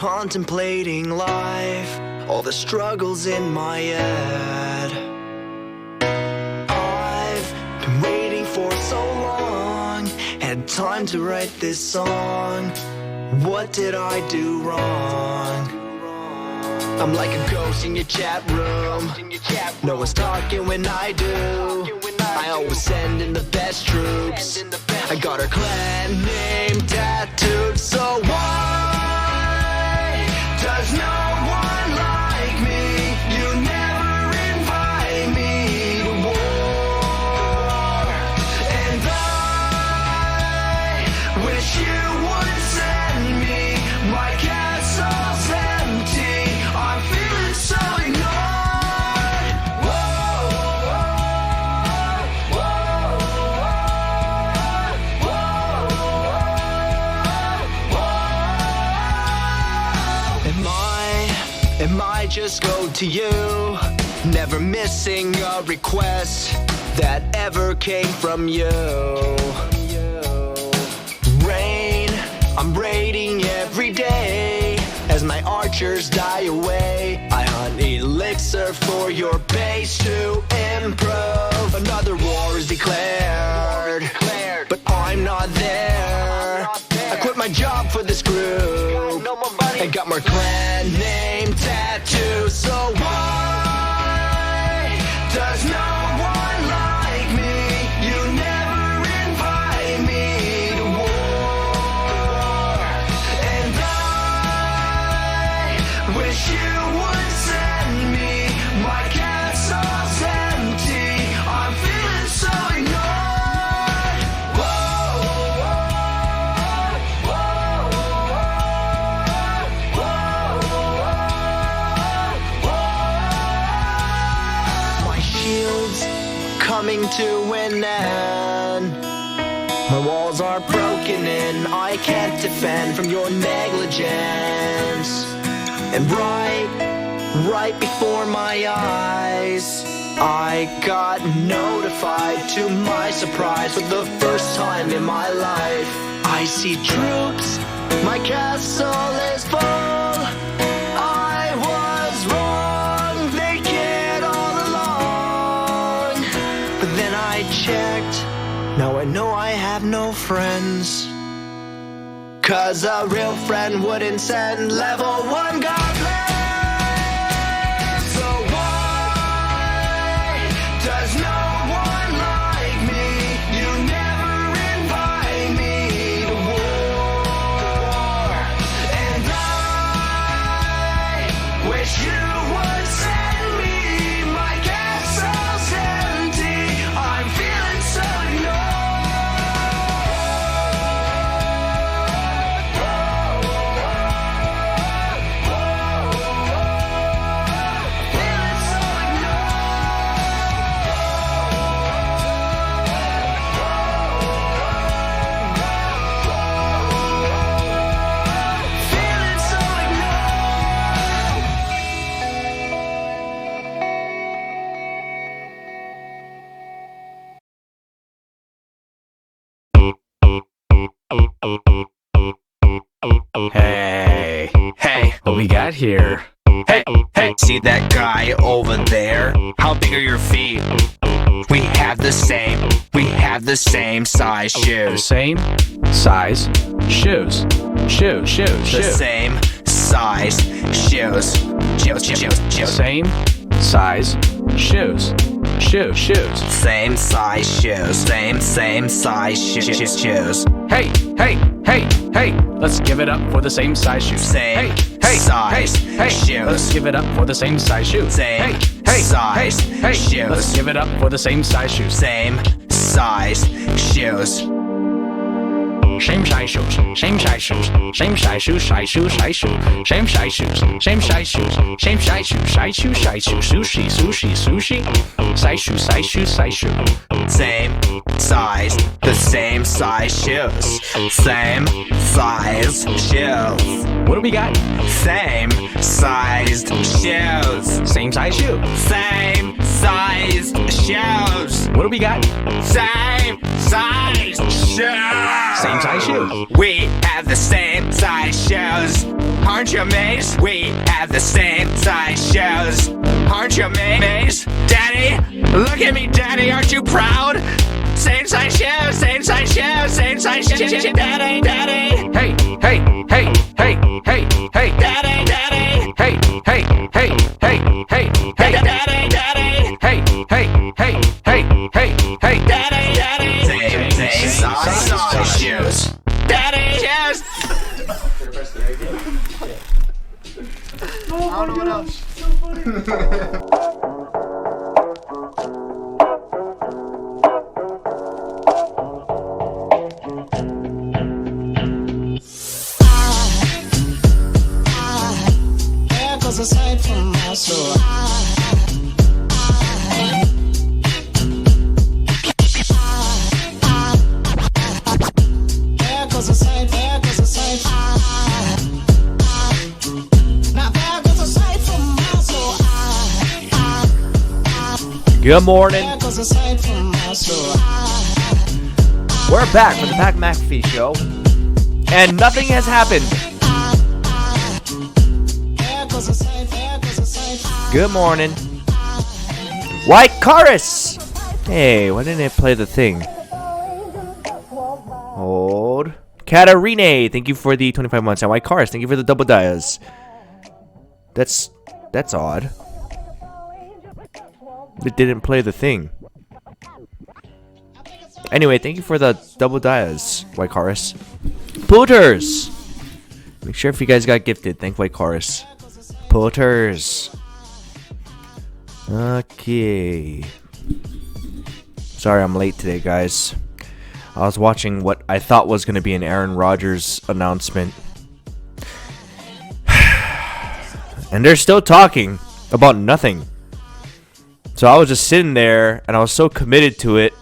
contemplating life, all the struggles in my head. I've been waiting for so long, had time to write this song. What did I do wrong? I'm like a ghost in your chat room. No one's talking when I do. I always send in the best troops. I got her clan name tattooed. So why does no one like me? You never invite me to war. And I wish you would send me. My castle's empty. I'm feeling so ignored. Am I just go to you? Never missing a request that ever came from you. Rain, I'm raiding every day as my archers die away. I hunt elixir for your base to improve. Another war is declared, but I'm not there. I quit my job for this group and got my clan name tattoo. So why does no one like me? You never invite me to war. And I wish you would send me. My castle's empty. I'm feeling so ignored. My shield's coming to an end. My walls are broken and I can't defend from your negligence. And right before my eyes, I got notified to my surprise for the first time in my life. I see troops, my castle is full. I was wrong, they cared all along. But then I checked, now I know I have no friends. 'Cause a real friend wouldn't send level 1 goblins. So why does no one like me? You never invite me to war. And I wish you would send me. My castle's empty. I'm feeling so ignored. Hey, what we got here? Hey, see that guy over there? How big are your feet? We have the same size shoes. The same size shoes. Shoes. The same size shoes. Same size shoes. Shoes. Same size shoes. Same size shoes. Hey, let's give it up for the same size shoes. Same size shoes. Let's give it up for the same size shoes. Same size shoes. Let's give it up for the same size shoes. Same size shoes. Same size shoes. Same size shoes. Same size shoes. Size shoes. Same size shoes. Same size shoes. Same size shoes. Size shoes. Sushi. Size shoes. Same size. The same size shoes. Same size shoes. What do we got? Same sized shoes. Same size shoe. Same sized shoes. What do we got? Same sized shoes. Same same size shoes. We have the same size shoes. Aren't you amazed? We have the same size shoes. Aren't you amazed? Daddy, look at me, Daddy, aren't you proud? Same size shoes, same size shoes, same size shoes. Daddy, Daddy. Hey, hey, hey, hey, hey, hey. Daddy, Daddy. Hey, hey, hey, hey, hey, hey. Daddy, Daddy. Hey, hey, hey, hey, hey, hey. Daddy, Daddy. Same size shoes. Daddy, shoes. I don't know what else. There goes a sight from my soul. There goes a sight, there goes a sight. Now there goes a sight from my soul. Good morning. There goes a sight from my soul. We're back for the Pat McAfee Show, and nothing has happened. There goes a sight, there goes a sight. Good morning. White Chorus! Hey, why didn't it play the thing? Hold. Katarine, thank you for the 25 months. And White Chorus, thank you for the double dias. That's odd. It didn't play the thing. Anyway, thank you for the double dias, White Chorus. Pooters! Make sure if you guys got gifted, thank White Chorus. Pooters. Okay. Sorry I'm late today, guys. I was watching what I thought was going to be an Aaron Rodgers announcement. And they're still talking about nothing. So I was just sitting there, and I was so committed to it.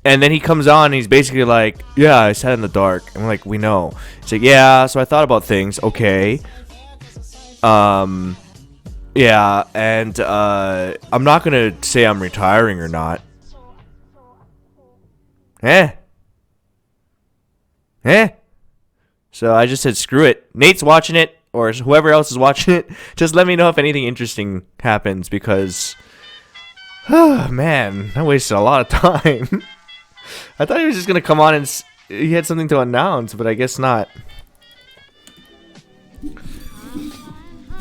And then he comes on, and he's basically like, yeah, I sat in the dark. I'm like, we know. He's like, yeah, so I thought about things. Okay. Yeah, and I'm not going to say I'm retiring or not. So I just said, screw it. Nate's watching it, or whoever else is watching it. Just let me know if anything interesting happens, because, oh, man, I wasted a lot of time. I thought he was just going to come on and he had something to announce, but I guess not.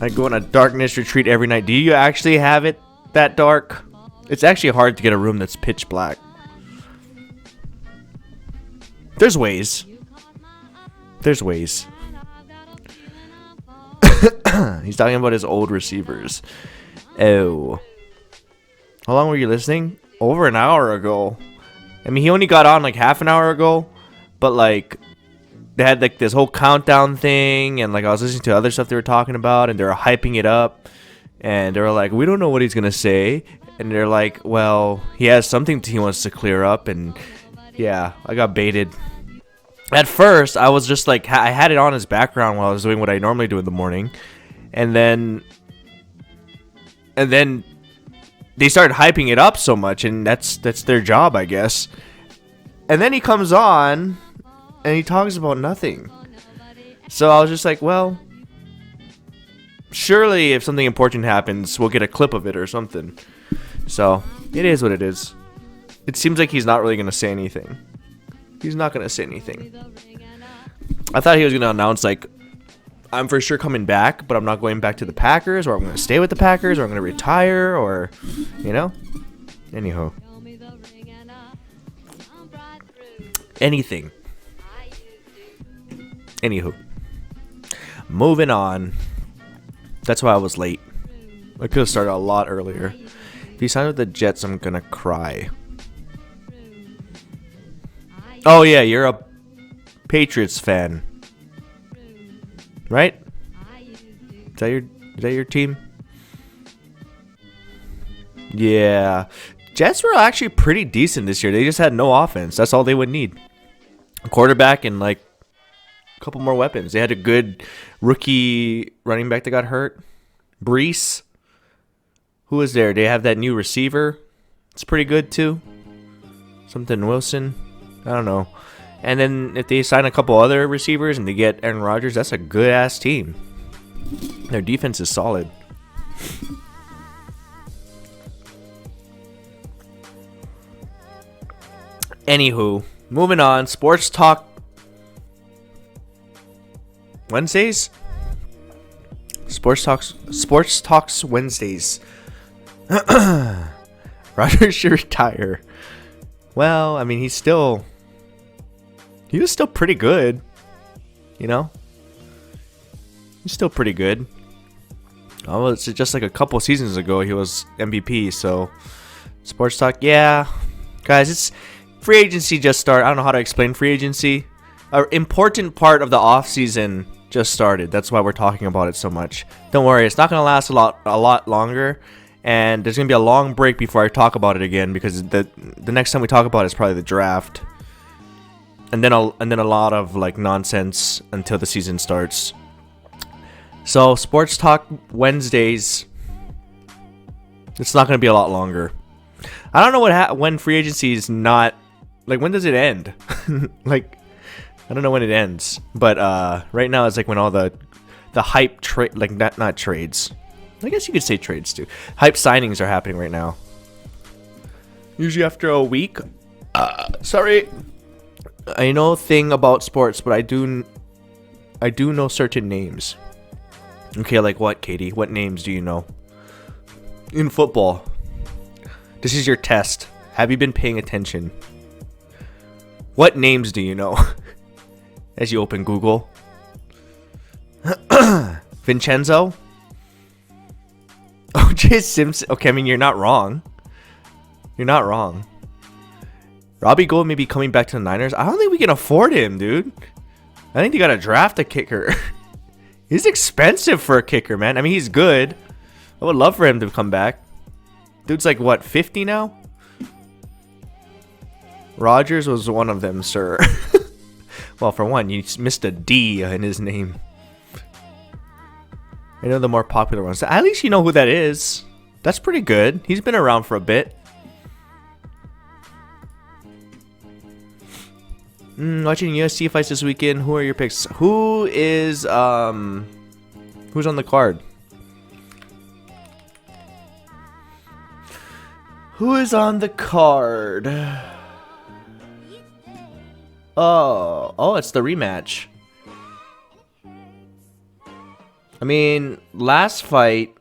I go on a darkness retreat every night. Do you actually have it that dark? It's actually hard to get a room that's pitch black. There's ways. There's ways. He's talking about his old receivers. Oh. How long were you listening? Over an hour ago. I mean, he only got on like half an hour ago. But like, they had like this whole countdown thing. And like, I was listening to other stuff they were talking about. And they were hyping it up. And they were like, we don't know what he's going to say. And they're like, well, he has something he wants to clear up. And yeah, I got baited. At first, I was just like, I had it on as background while I was doing what I normally do in the morning. And then they started hyping it up so much, and that's their job, I guess. And then he comes on, and he talks about nothing. So I was just like, well, surely if something important happens, we'll get a clip of it or something. So it is what it is. It seems like he's not really going to say anything. He's not going to say anything. I thought he was going to announce, like, I'm for sure coming back, but I'm not going back to the Packers, or I'm going to stay with the Packers, or I'm going to retire, or, you know? Anyhow. Anything. Anywho. Moving on. That's why I was late. I could have started a lot earlier. If you sign with the Jets, I'm going to cry. Oh, yeah, you're a Patriots fan. Right? Is that your team? Yeah. Jets were actually pretty decent this year. They just had no offense. That's all they would need. A quarterback and like a couple more weapons. They had a good rookie running back that got hurt. Brees. Who was there? They have that new receiver. It's pretty good too. Something Wilson. I don't know. And then if they sign a couple other receivers and they get Aaron Rodgers, that's a good ass team. Their defense is solid. Anywho, moving on. Sports Talk Wednesdays? Sports Talks Wednesdays. Rodgers should retire. Well, I mean, he was still pretty good. You know? He's still pretty good. Oh, it's just like a couple seasons ago he was MVP, so Sports Talk, yeah. Guys, it's free agency just started. I don't know how to explain free agency. An important part of the off season just started. That's why we're talking about it so much. Don't worry, it's not going to last a lot longer, and there's going to be a long break before I talk about it again, because the next time we talk about it is probably the draft. And then a lot of like nonsense until the season starts. So Sports Talk Wednesdays, it's not going to be a lot longer. I don't know when free agency is not, like, when does it end? Like, I don't know when it ends, but right now it's like when all the hype trade, like not trades. I guess you could say trades too. Hype signings are happening right now. Usually after a week. Sorry, I know a thing about sports, but I do know certain names. Okay, like what, Katie? What names do you know? In football. This is your test. Have you been paying attention? What names do you know? As you open Google. Vincenzo? O.J. Simpson. Okay, I mean, you're not wrong. You're not wrong. Robbie Gould may be coming back to the Niners. I don't think we can afford him, dude. I think they gotta draft a kicker. He's expensive for a kicker, man. I mean, he's good. I would love for him to come back. Dude's like, what, 50 now? Rodgers was one of them, sir. Well, for one, you missed a D in his name. I know the more popular ones. At least you know who that is. That's pretty good. He's been around for a bit. Watching UFC fights this weekend. Who are your picks? Who's on the card? Who is on the card? Oh, it's the rematch. I mean, last fight,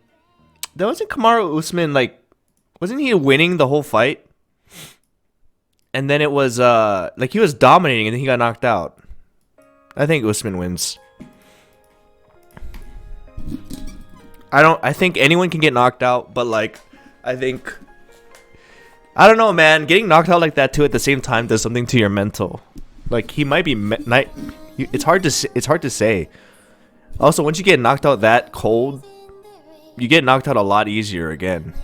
that wasn't Kamaru Usman, like, wasn't he winning the whole fight? And then it was, like, he was dominating and then he got knocked out. I think Usman wins. I think anyone can get knocked out, but, like, I don't know, man. Getting knocked out like that, too, at the same time does something to your mental. Like, he might be, it's hard to say. Also, once you get knocked out that cold, you get knocked out a lot easier again.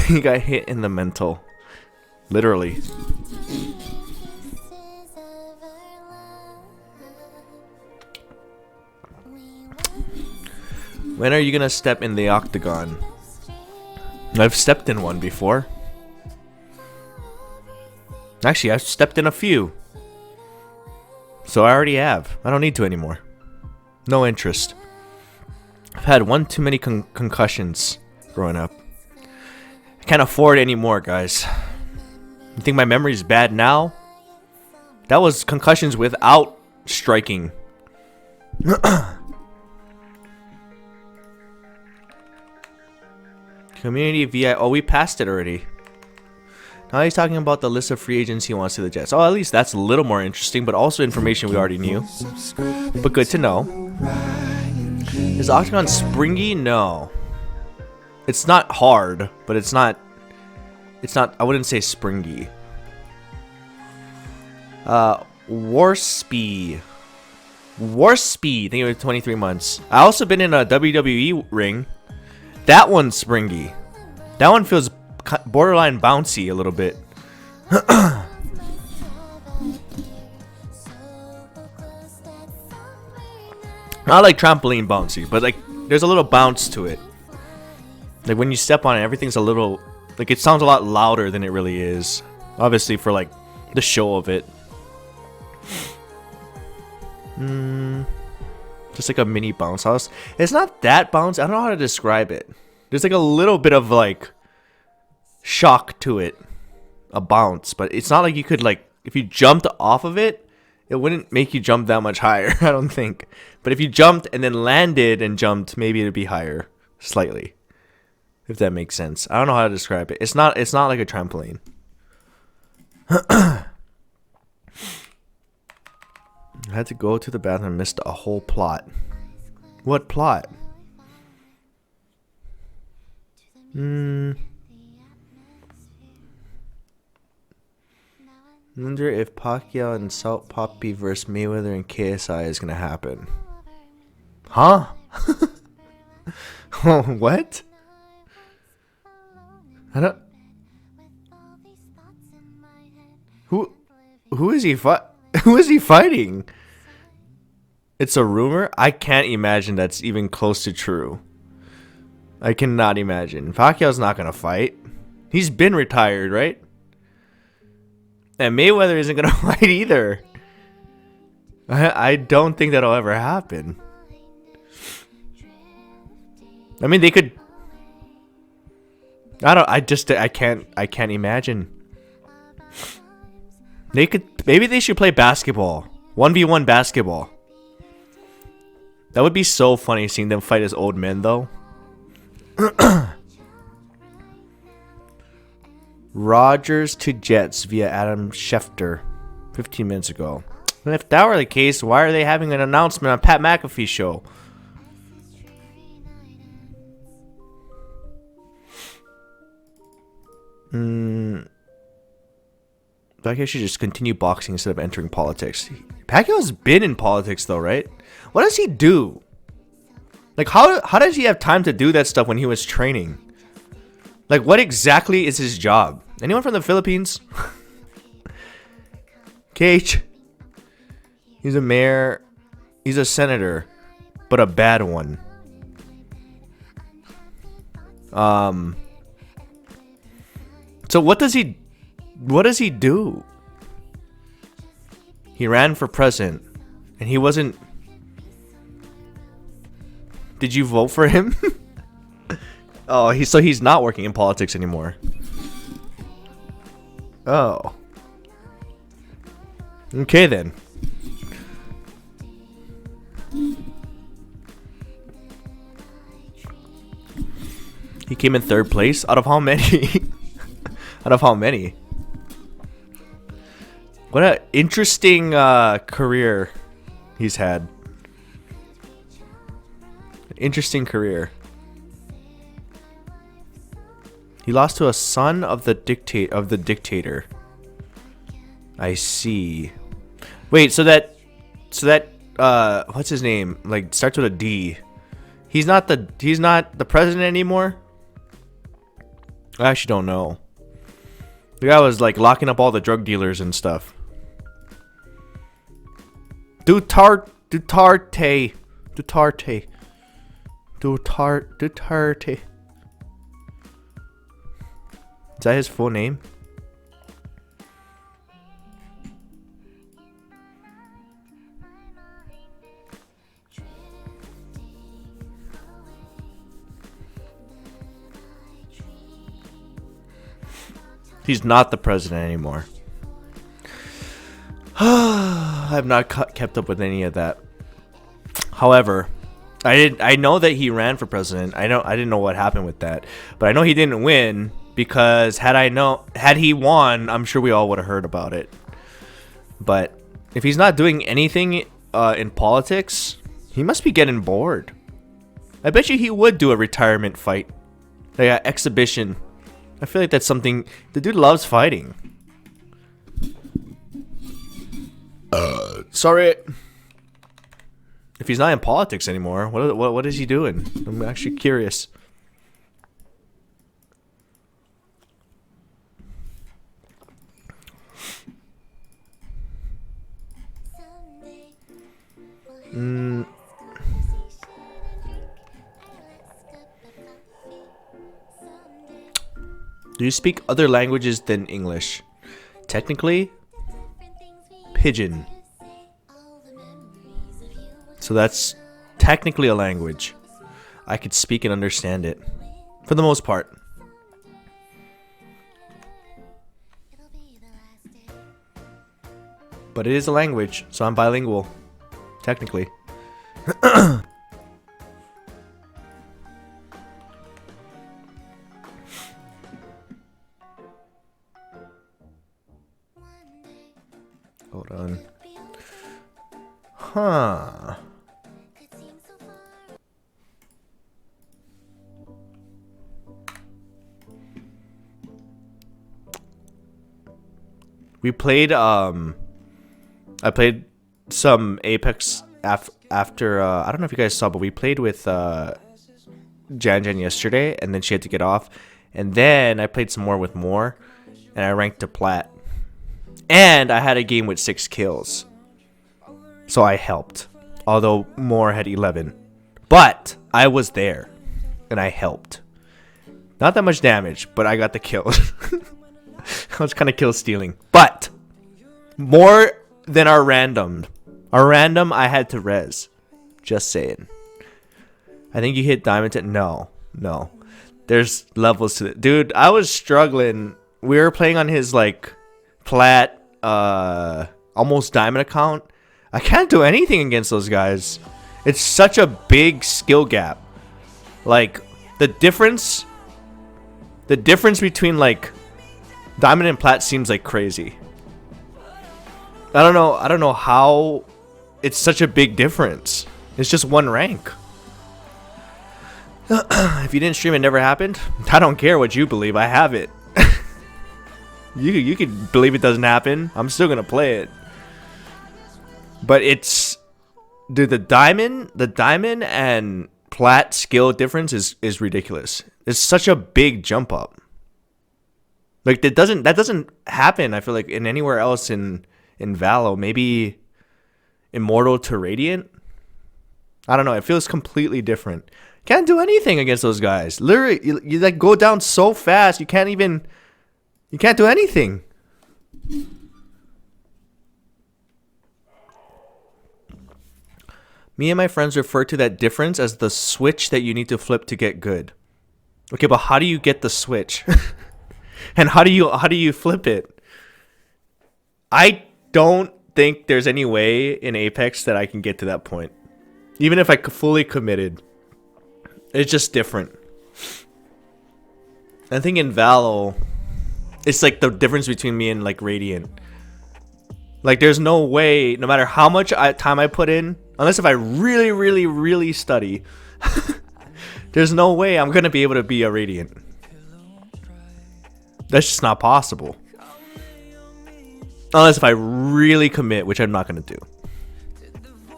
He got hit in the mental. Literally. When are you gonna step in the octagon? I've stepped in one before. Actually, I've stepped in a few. So I already have. I don't need to anymore. No interest. I've had one too many concussions growing up. I can't afford any more, guys. You think my memory is bad now? That was concussions without striking. Community VI. Oh, we passed it already. Now he's talking about the list of free agents he wants to the Jets. Oh, at least that's a little more interesting, but also information we already knew. But good to know. Is Octagon springy? No. It's not hard, but it's not, I wouldn't say springy. Warspy. Thank you for 23 months. I also been in a WWE ring. That one's springy. That one feels borderline bouncy a little bit. Not like trampoline bouncy, but like there's a little bounce to it. Like when you step on it, everything's a little, like it sounds a lot louder than it really is. Obviously for like the show of it. Just like a mini bounce house. It's not that bounce. I don't know how to describe it. There's like a little bit of like shock to it. A bounce. But it's not like you could like, if you jumped off of it, it wouldn't make you jump that much higher. I don't think. But if you jumped and then landed and jumped, maybe it'd be higher. Slightly. If that makes sense. I don't know how to describe it. It's not like a trampoline. I had to go to the bathroom and missed a whole plot. What plot? Wonder if Pacquiao and Salt Poppy versus Mayweather and KSI is gonna happen. Huh? What? I don't. Who is he Who is he fighting? It's a rumor? I can't imagine that's even close to true. I cannot imagine. Pacquiao's not gonna fight. He's been retired, right? And Mayweather isn't gonna fight either. I don't think that'll ever happen. I mean, they could. I can't imagine. Maybe they should play basketball. 1v1 basketball. That would be so funny seeing them fight as old men though. Rogers to Jets via Adam Schefter 15 minutes ago. And if that were the case, why are they having an announcement on Pat McAfee's show? Pacquiao should just continue boxing instead of entering politics. Pacquiao's been in politics though, right? What does he do? Like how does he have time to do that stuff when he was training? Like what exactly is his job? Anyone from the Philippines? KH. He's a mayor. He's a senator, but a bad one. So what does he do? He ran for president and he wasn't. Did you vote for him? Oh, he's not working in politics anymore. Oh. Okay then. He came in third place out of how many? Out of how many? What an interesting career he's had. Interesting career. He lost to a son of the dictator. I see. Wait, so that what's his name? Like starts with a D. He's not the president anymore? I actually don't know. The guy was like locking up all the drug dealers and stuff. Duterte. Is that his full name? He's not the president anymore. I have not kept up with any of that. However, I know that he ran for president. I didn't know what happened with that, but I know he didn't win because had he won, I'm sure we all would have heard about it. But if he's not doing anything in politics, he must be getting bored. I bet you he would do a retirement fight, like an exhibition. I feel like that's something the dude loves fighting. Sorry. If he's not in politics anymore, what is he doing? I'm actually curious. Do you speak other languages than English? Technically, Pidgin. So that's technically a language. I could speak and understand it. For the most part. But it is a language, so I'm bilingual. Technically. Hold on. Huh. We played I played some Apex after I don't know if you guys saw, but we played with Jan yesterday, and then she had to get off, and then I played some more with Moore, and I ranked to plat, and I had a game with 6 kills, so I helped, although Moore had 11, but I was there and I helped. Not that much damage, but I got the kill. I was kind of kill stealing, but more than our random. Our random I had to res. Just saying. I think you hit diamond 10. No. There's levels to it. Dude, I was struggling. We were playing on his like plat almost diamond account. I can't do anything against those guys. It's such a big skill gap. Like the difference between like diamond and plat seems like crazy. I don't know how it's such a big difference. It's just one rank. If you didn't stream, it never happened. I don't care what you believe. I have it. You could believe it doesn't happen. I'm still gonna play it. But it's, dude, the diamond and plat skill difference is ridiculous. It's such a big jump up. Like that doesn't happen. I feel like in anywhere else in Valo, maybe Immortal to Radiant. I don't know. It feels completely different. Can't do anything against those guys. Literally, you like go down so fast. You can't do anything. Me and my friends refer to that difference as the switch that you need to flip to get good. Okay, but how do you get the switch? And how do you flip it? I don't think there's any way in Apex that I can get to that point. Even if I fully committed. It's just different. I think in Valo, it's like the difference between me and like Radiant. Like there's no way, no matter how much time I put in, unless if I really study, there's no way I'm going to be able to be a Radiant. That's just not possible. Unless if I really commit, which I'm not going to do.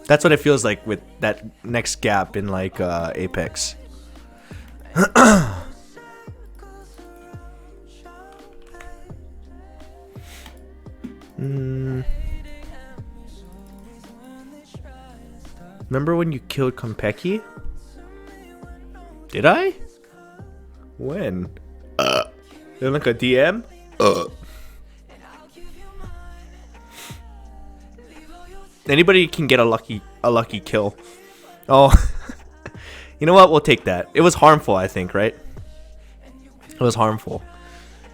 That's what it feels like with that next gap in like Apex. Remember when you killed Konpeki? Did I? When? In like a DM? Anybody can get a lucky kill. Oh. You know what? We'll take that. It was harmful, I think, right? It was harmful.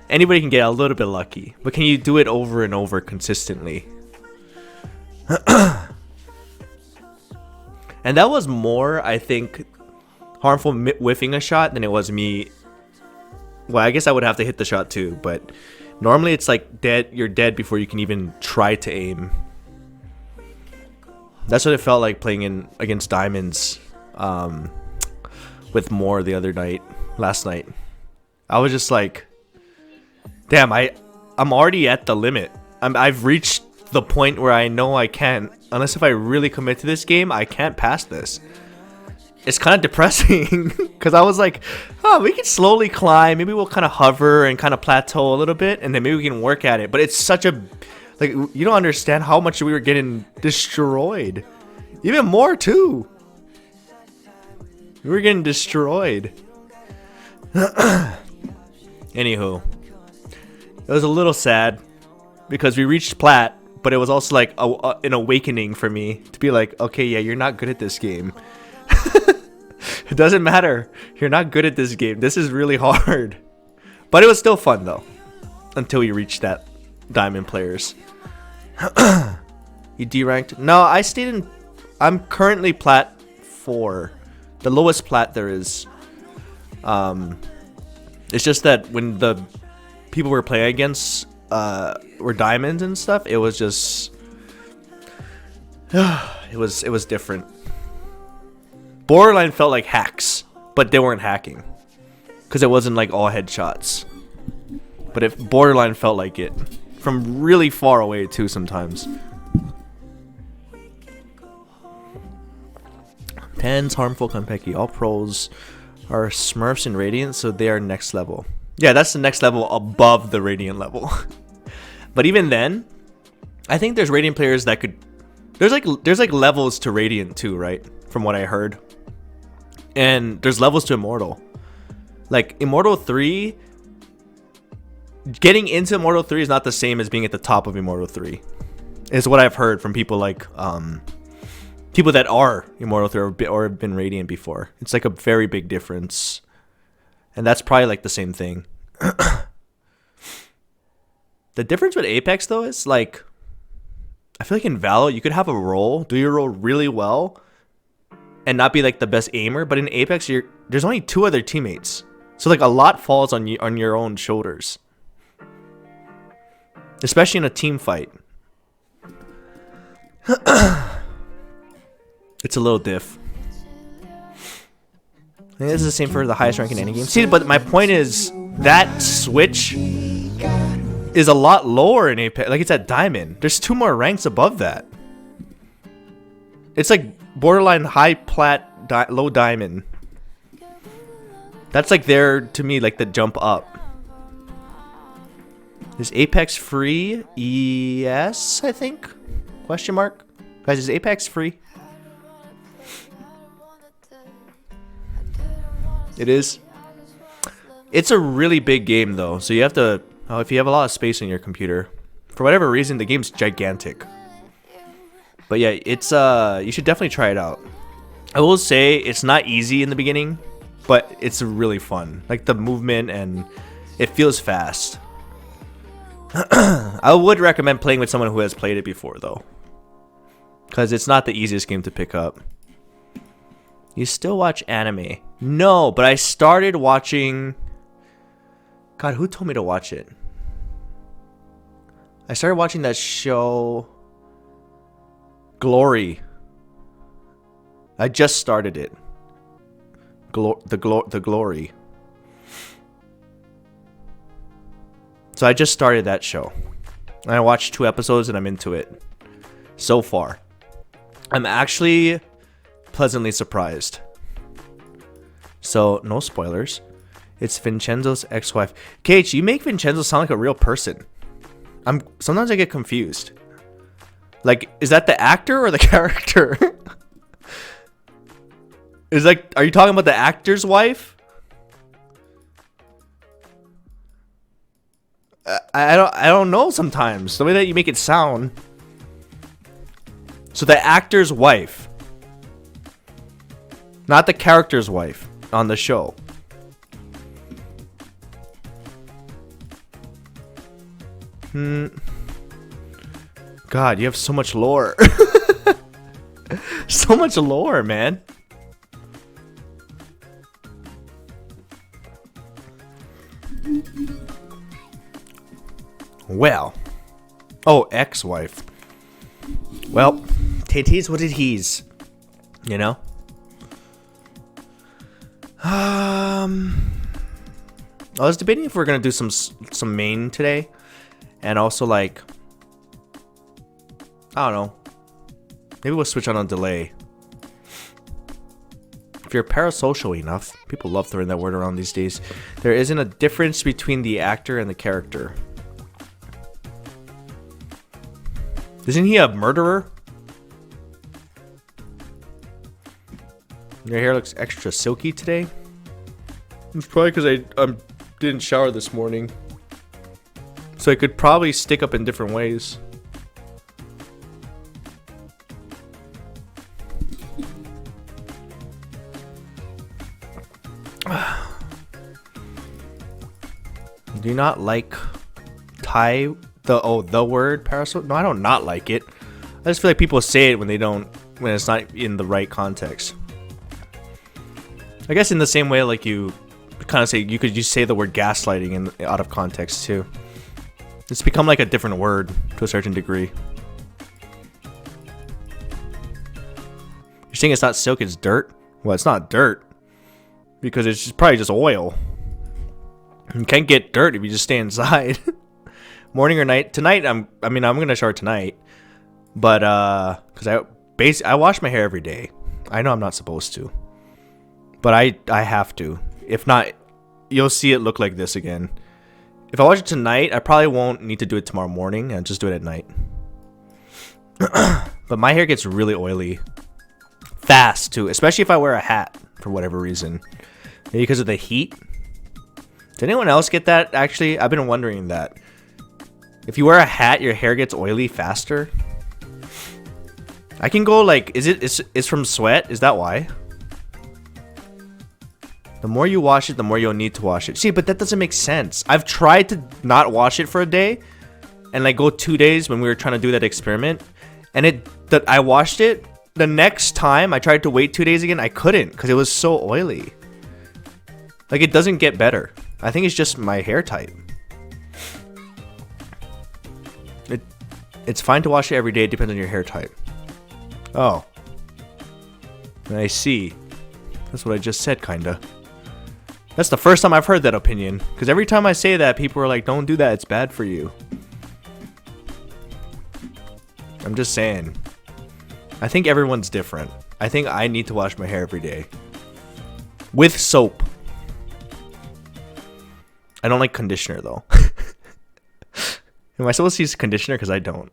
Anybody can get a little bit lucky, but can you do it over and over consistently? And that was more, I think, harmful whiffing a shot than it was me. Well, I guess I would have to hit the shot too, but normally it's like dead. You're dead before you can even try to aim. That's what it felt like playing against Diamonds with Moore the other night, last night. I was just like, damn, I'm already at the limit. I've reached the point where I know I can't, unless if I really commit to this game, I can't pass this. It's kind of depressing because I was like, oh, we can slowly climb. Maybe we'll kind of hover and kind of plateau a little bit, and then maybe we can work at it. But it's such a, like, you don't understand how much we were getting destroyed. Even more too. We were getting destroyed. Anywho, it was a little sad because we reached plat, but it was also like an awakening for me to be like, okay, yeah, you're not good at this game. It doesn't matter. You're not good at this game. This is really hard. But it was still fun though, until you reached that diamond players. You D-ranked? No, I stayed in. I'm currently plat 4, the lowest plat there is. It's just that when the people we're playing against were diamonds and stuff, it was just it was different. Borderline felt like hacks, but they weren't hacking because it wasn't like all headshots. But it borderline felt like it from really far away too sometimes. Pens, harmful, Konpeki. All pros are Smurfs and Radiant, so they are next level. Yeah, that's the next level above the Radiant level. But even then, I think there's Radiant players that could. There's like levels to Radiant too, right? From what I heard. And there's levels to Immortal. Like Immortal 3, getting into Immortal 3 is not the same as being at the top of Immortal 3. Is what I've heard from people like people that are Immortal 3 or have been Radiant before. It's like a very big difference. And that's probably like the same thing. The difference with Apex though is like, I feel like in Valo you could have a role, do your role really well, and not be like the best aimer. But in Apex, there's only 2 other teammates, so like a lot falls on your own shoulders, especially in a team fight. It's a little diff. I think this is the same for the highest rank in any game. See, but my point is that switch is a lot lower in Apex. Like it's at Diamond. There's 2 more ranks above that. It's like borderline high plat, low Diamond. That's like there to me, like the jump up. Is Apex free? Yes, I think. Question mark. Guys, is Apex free? It is. It's a really big game though, so you have to. If you have a lot of space in your computer, for whatever reason, the game's gigantic. But yeah, it's you should definitely try it out. I will say it's not easy in the beginning, but it's really fun. Like the movement and it feels fast. I would recommend playing with someone who has played it before though, because it's not the easiest game to pick up. You still watch anime? No, but I started watching. God, who told me to watch it? I started watching that show, Glory. I just started it. The Glory. So I just started that show. And I watched 2 episodes and I'm into it. So far. I'm actually pleasantly surprised. So, no spoilers. It's Vincenzo's ex-wife. KH, you make Vincenzo sound like a real person. Sometimes I get confused. Like, is that the actor or the character? Are you talking about the actor's wife? I don't know sometimes. The way that you make it sound. So the actor's wife. Not the character's wife on the show. God, you have so much lore. So much lore, man. Well. Oh, ex-wife. Well, it is what it is. You know? I was debating if we're gonna do some main today. And also like, I don't know. Maybe we'll switch on delay. If you're parasocial enough, people love throwing that word around these days. There isn't a difference between the actor and the character. Isn't he a murderer? Your hair looks extra silky today. It's probably because I'm didn't shower this morning. So it could probably stick up in different ways. Do you not like Thai the word parasol? No, I don't not like it. I just feel like people say it when it's not in the right context. I guess in the same way like you kind of say you could just say the word gaslighting out of context too. It's become like a different word to a certain degree. You're saying it's not silk, it's dirt? Well, it's not dirt because it's probably just oil. You can't get dirt if you just stay inside. Morning or night? Tonight, I'm gonna shower tonight, but because I wash my hair every day. I know I'm not supposed to, but I have to. If not, you'll see it look like this again. If I wash it tonight, I probably won't need to do it tomorrow morning and just do it at night. But my hair gets really oily fast too, especially if I wear a hat for whatever reason. Maybe because of the heat. Did anyone else get that? Actually, I've been wondering that. If you wear a hat, your hair gets oily faster. I can go like, it's from sweat? Is that why? The more you wash it, the more you'll need to wash it. See, but that doesn't make sense. I've tried to not wash it for a day and like go 2 days when we were trying to do that experiment. And I washed it. The next time I tried to wait 2 days again, I couldn't because it was so oily. Like it doesn't get better. I think it's just my hair type. It's fine to wash it every day. It depends on your hair type. Oh. I see. That's what I just said, kinda. That's the first time I've heard that opinion. Because every time I say that, people are like, don't do that. It's bad for you. I'm just saying. I think everyone's different. I think I need to wash my hair every day. With soap. I don't like conditioner though. Am I supposed to use conditioner? Because I don't.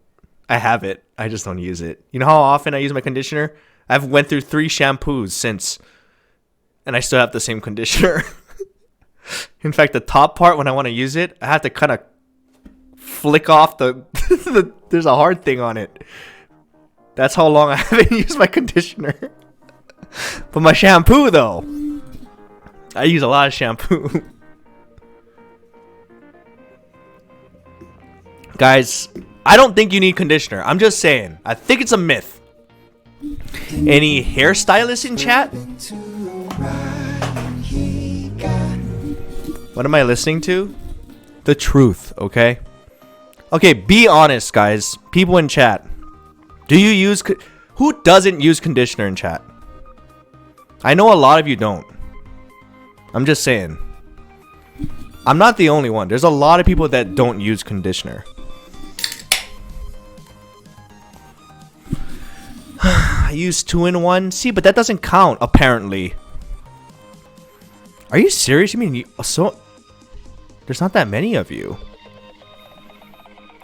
I have it. I just don't use it. You know how often I use my conditioner? I've went through 3 shampoos since. And I still have the same conditioner. In fact, the top part when I want to use it, I have to kind of flick off there's a hard thing on it. That's how long I haven't used my conditioner. But my shampoo though. I use a lot of shampoo. Guys, I don't think you need conditioner. I'm just saying. I think it's a myth. Any hairstylists in chat? What am I listening to? The truth, okay? Okay, be honest, guys. People in chat. Do you use... Who doesn't use conditioner in chat? I know a lot of you don't. I'm just saying. I'm not the only one. There's a lot of people that don't use conditioner. I use 2-in-1. See, but that doesn't count, apparently. Are you serious? You mean there's not that many of you.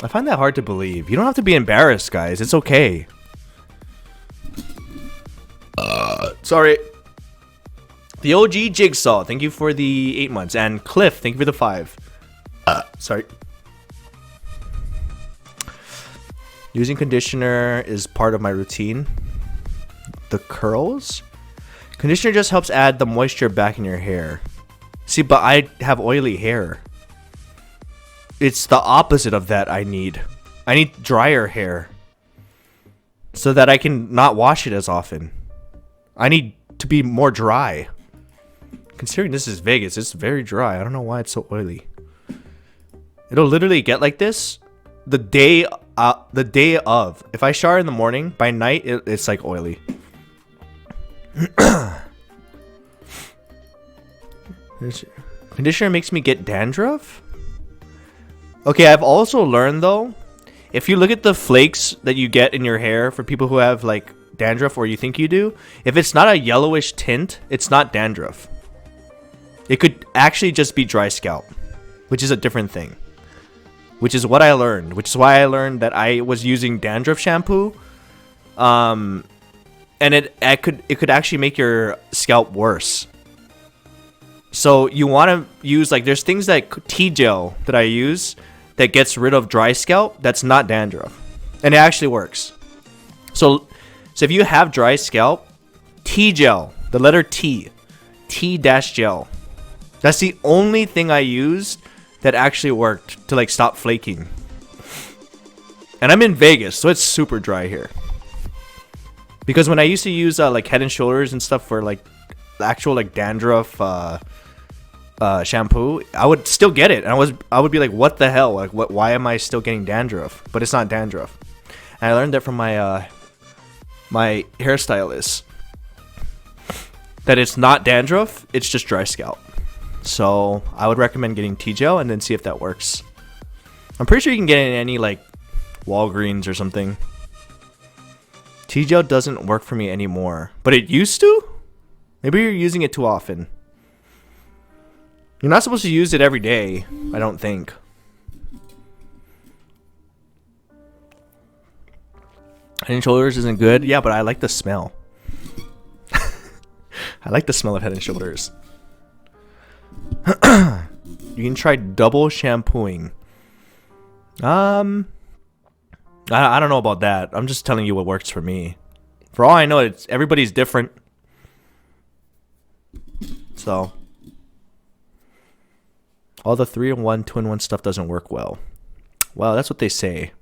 I find that hard to believe. You don't have to be embarrassed, guys. It's okay. Sorry. The OG Jigsaw, thank you for the 8 months. And Cliff, thank you for the 5. Sorry. Using conditioner is part of my routine. The curls? Conditioner just helps add the moisture back in your hair. See, but I have oily hair. It's the opposite of that I need. I need drier hair. So that I can not wash it as often. I need to be more dry. Considering this is Vegas, it's very dry. I don't know why it's so oily. It'll literally get like this the day of. If I shower in the morning, by night it's like oily. Conditioner makes me get dandruff? Okay, I've also learned though, if you look at the flakes that you get in your hair for people who have like dandruff, or you think you do, if it's not a yellowish tint, it's not dandruff. It could actually just be dry scalp, which is a different thing. Which is what I learned, which is why I learned that I was using dandruff shampoo. And it could actually make your scalp worse. So you want to use like there's things like tea gel that I use that gets rid of dry scalp. That's not dandruff, and it actually works. So if you have dry scalp, tea gel, the letter T, T-gel. That's the only thing I used that actually worked to like stop flaking. And I'm in Vegas, so it's super dry here. Because when I used to use like Head and Shoulders and stuff for like actual like dandruff shampoo, I would still get it, and I would be like, what the hell? Like, why am I still getting dandruff? But it's not dandruff. And I learned that from my my hairstylist, that it's not dandruff, it's just dry scalp. So I would recommend getting tea gel and then see if that works. I'm pretty sure you can get it in any like Walgreens or something. Tea gel doesn't work for me anymore, but it used to. Maybe you're using it too often. You're not supposed to use it every day, I don't think. Head and Shoulders isn't good. Yeah, but I like the smell. I like the smell of Head and Shoulders. You can try double shampooing. I don't know about that. I'm just telling you what works for me. For all I know, everybody's different. So all the 3-in-1, 2-in-1 stuff doesn't work well. Well, that's what they say.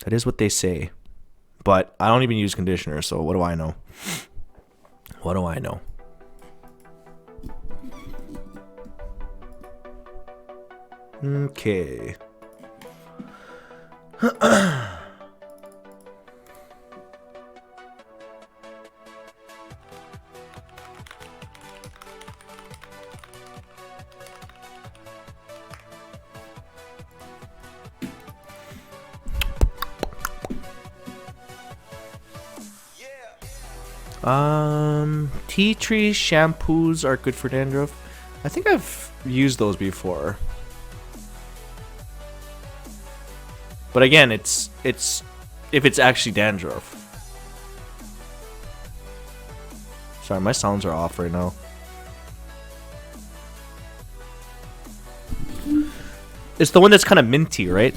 That is what they say. But I don't even use conditioner, so what do I know? What do I know? Okay. Tea tree shampoos are good for dandruff. I think I've used those before. But again, it's if it's actually dandruff. Sorry, my sounds are off right now. It's the one that's kind of minty, right?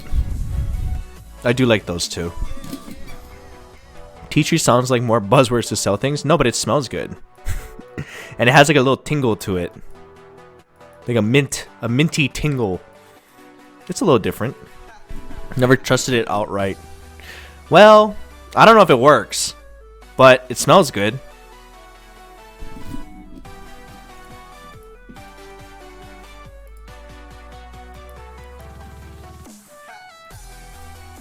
I do like those too. Tea tree sounds like more buzzwords to sell things. No, but it smells good. And it has like a little tingle to it. Like a minty tingle. It's a little different. Never trusted it outright. Well, I don't know if it works, but it smells good.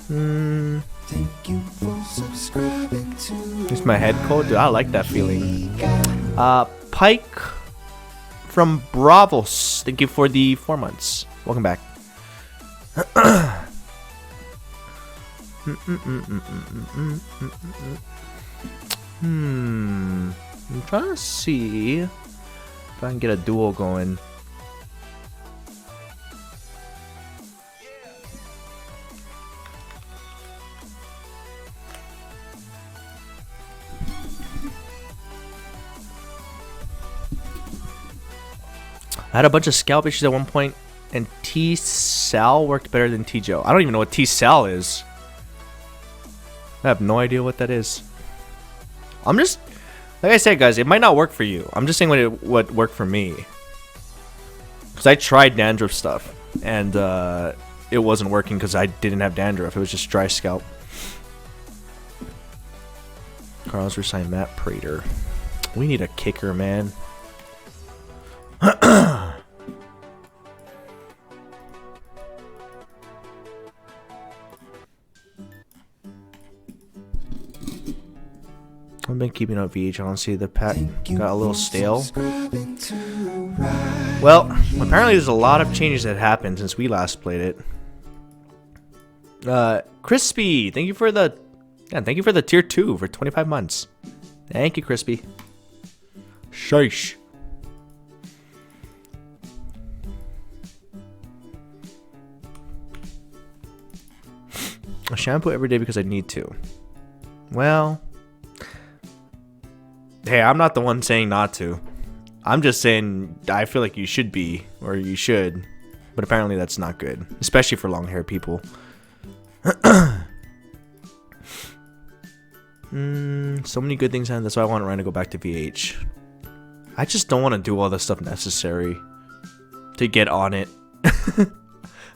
Thank you for subscribing to Is my head cold? Dude, I like that feeling. Pike from Bravos. Thank you for the 4 months. Welcome back. I'm trying to see if I can get a duel going. I had a bunch of scalp issues at one point, and T-Sal worked better than T-Gel. I don't even know what T-Sal is. I have no idea what that is. I'm just, like I said, guys, it might not work for you. I'm just saying what worked for me. Because I tried dandruff stuff, and it wasn't working because I didn't have dandruff. It was just dry scalp. Carlos resigned Matt Prater. We need a kicker, man. I've been keeping up VH. Honestly, the pack got a little stale. Well, apparently there's a lot of changes that happened since we last played it. Crispy, thank you for the tier 2 for 25 months. Thank you, Crispy. Sheesh. I shampoo every day because I need to. Well, hey, I'm not the one saying not to. I'm just saying I feel like you should be, or you should. But apparently that's not good. Especially for long hair people. So many good things, and that's why I want Ryan to go back to VH. I just don't want to do all the stuff necessary to get on it. I'm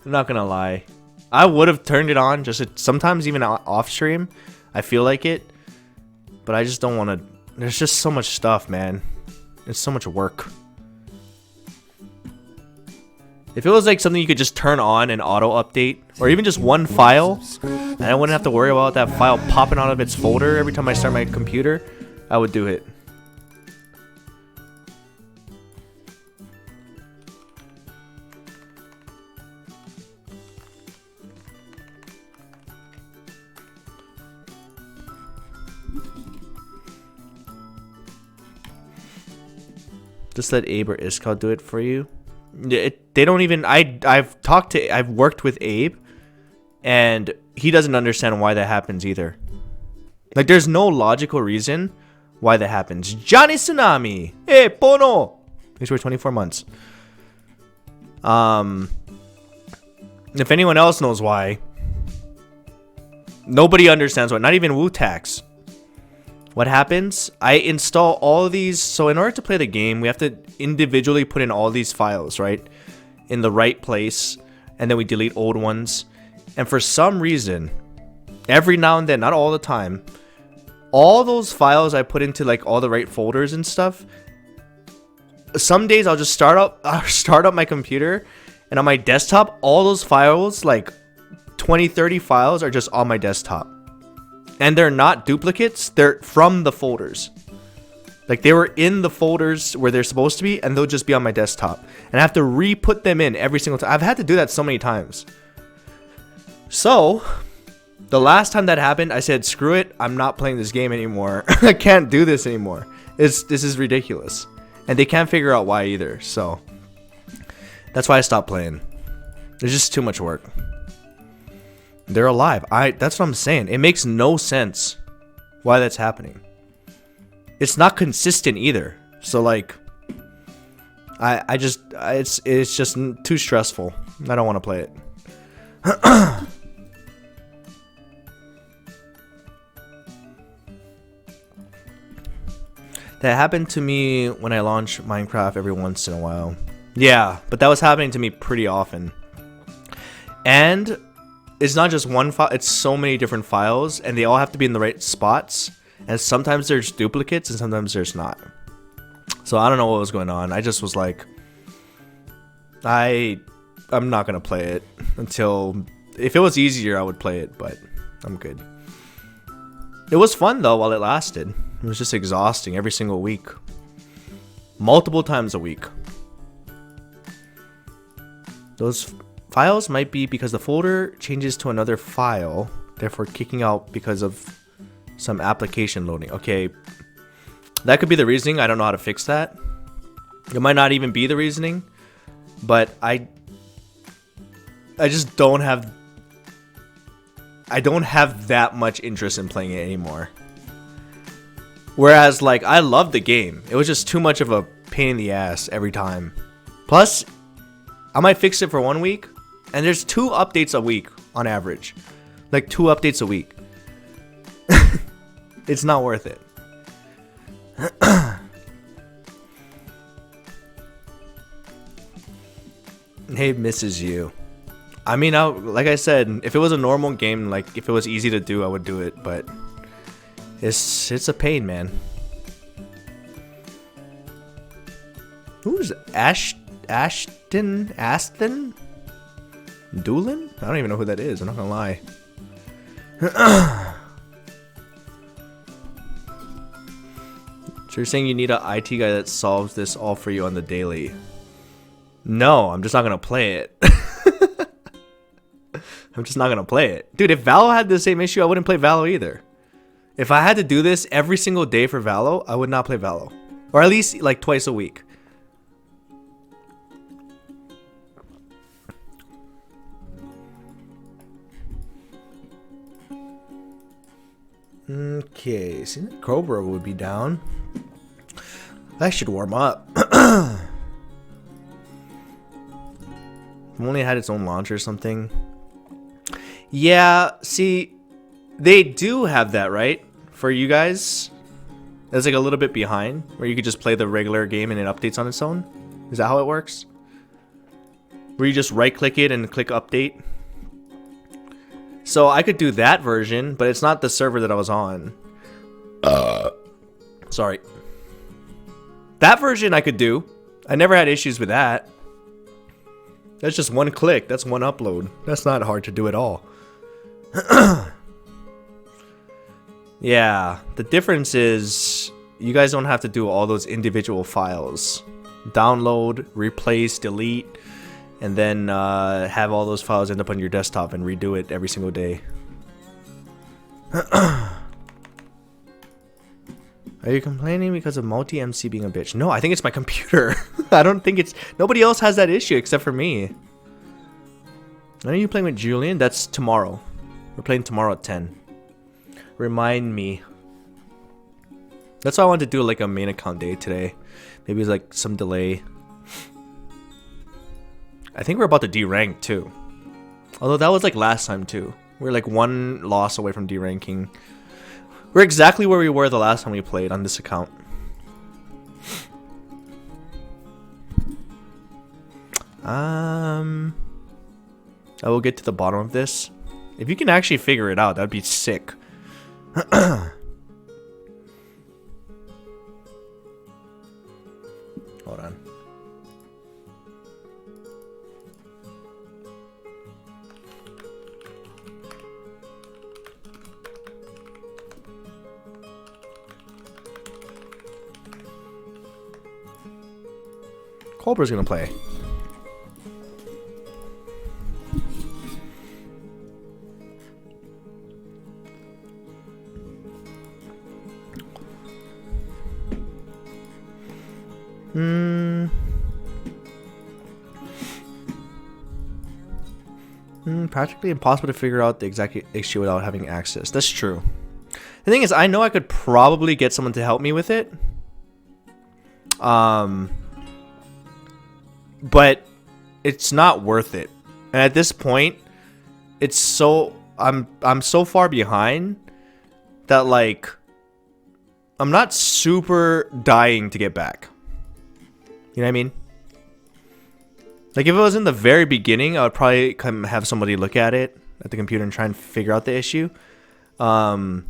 not gonna lie. I would have turned it on sometimes even off stream. I feel like it, but I just don't want to. There's just so much stuff, man. It's so much work. If it was like something you could just turn on and auto update, or even just one file, and I wouldn't have to worry about that file popping out of its folder every time I start my computer, I would do it. Just let Abe or Iskal do it for you. They don't even. I've worked with Abe, and he doesn't understand why that happens either. Like, there's no logical reason why that happens. Johnny Tsunami, hey Pono, thanks for 24 months. If anyone else knows why, nobody understands why. Not even Wu-Tax. What happens? I install all of these. So in order to play the game, we have to individually put in all these files, right? In the right place. And then we delete old ones. And for some reason, every now and then, not all the time, all those files I put into like all the right folders and stuff. Some days I'll just start up my computer, and on my desktop, all those files, like 20-30 files, are just on my desktop. And they're not duplicates, they're from the folders. Like, they were in the folders where they're supposed to be, and they'll just be on my desktop. And I have to re-put them in every single time. I've had to do that so many times. So, the last time that happened, I said, screw it, I'm not playing this game anymore. I can't do this anymore. This is ridiculous. And they can't figure out why either, so. That's why I stopped playing. There's just too much work. They're alive. That's what I'm saying. It makes no sense why that's happening. It's not consistent either. So like, it's just too stressful. I don't want to play it. That happened to me when I launch Minecraft every once in a while. Yeah, but that was happening to me pretty often. And it's not just one file, it's so many different files, and they all have to be in the right spots. And sometimes there's duplicates and sometimes there's not. So I don't know what was going on. I just was like, I'm not gonna play it until, if it was easier I would play it, but I'm good. It was fun though while it lasted. It was just exhausting every single week. Multiple times a week. Those files might be because the folder changes to another file, therefore kicking out because of some application loading. Okay, that could be the reasoning. I don't know how to fix that. It might not even be the reasoning, but I just don't have that much interest in playing it anymore. Whereas, like, I loved the game. It was just too much of a pain in the ass every time. Plus, I might fix it for 1 week, and there's 2 updates a week on average. Like, 2 updates a week. It's not worth it. Hey, misses you. I mean, like I said, if it was a normal game, like if it was easy to do, I would do it, but it's a pain, man. Who's Aston Doolin? I don't even know who that is. I'm not gonna lie. So you're saying you need an IT guy that solves this all for you on the daily? No, I'm just not gonna play it. I'm just not gonna play it. Dude, if Valo had the same issue, I wouldn't play Valo either. If I had to do this every single day for Valo, I would not play Valo. Or at least like twice a week. Okay, see, Cobra would be down. That should warm up. If only it had its own launcher or something. Yeah, see, they do have that, right? For you guys? That's like a little bit behind, where you could just play the regular game and it updates on its own. Is that how it works? Where you just right-click it and click update? So I could do that version, but it's not the server that I was on. Sorry. That version I could do. I never had issues with that. That's just one click. That's one upload. That's not hard to do at all. Yeah, the difference is you guys don't have to do all those individual files. Download, replace, delete, and then have all those files end up on your desktop and redo it every single day. Are you complaining because of multi-MC being a bitch? No, I think it's my computer. I don't think it's... Nobody else has that issue except for me. When are you playing with Julian? That's tomorrow. We're playing tomorrow at 10. Remind me. That's why I wanted to do like a main account day today. Maybe it's like some delay. I think we're about to derank too. Although that was like last time too. We're like one loss away from deranking. We're exactly where we were the last time we played on this account. I will get to the bottom of this. If you can actually figure it out, that'd be sick. Hold on. Cobra's gonna play. Practically impossible to figure out the exact issue without having access. That's true. The thing is, I know I could probably get someone to help me with it. But it's not worth it. And at this point, it's so I'm so far behind that like I'm not super dying to get back. You know what I mean? Like if it was in the very beginning, I would probably come have somebody look at it at the computer and try and figure out the issue. But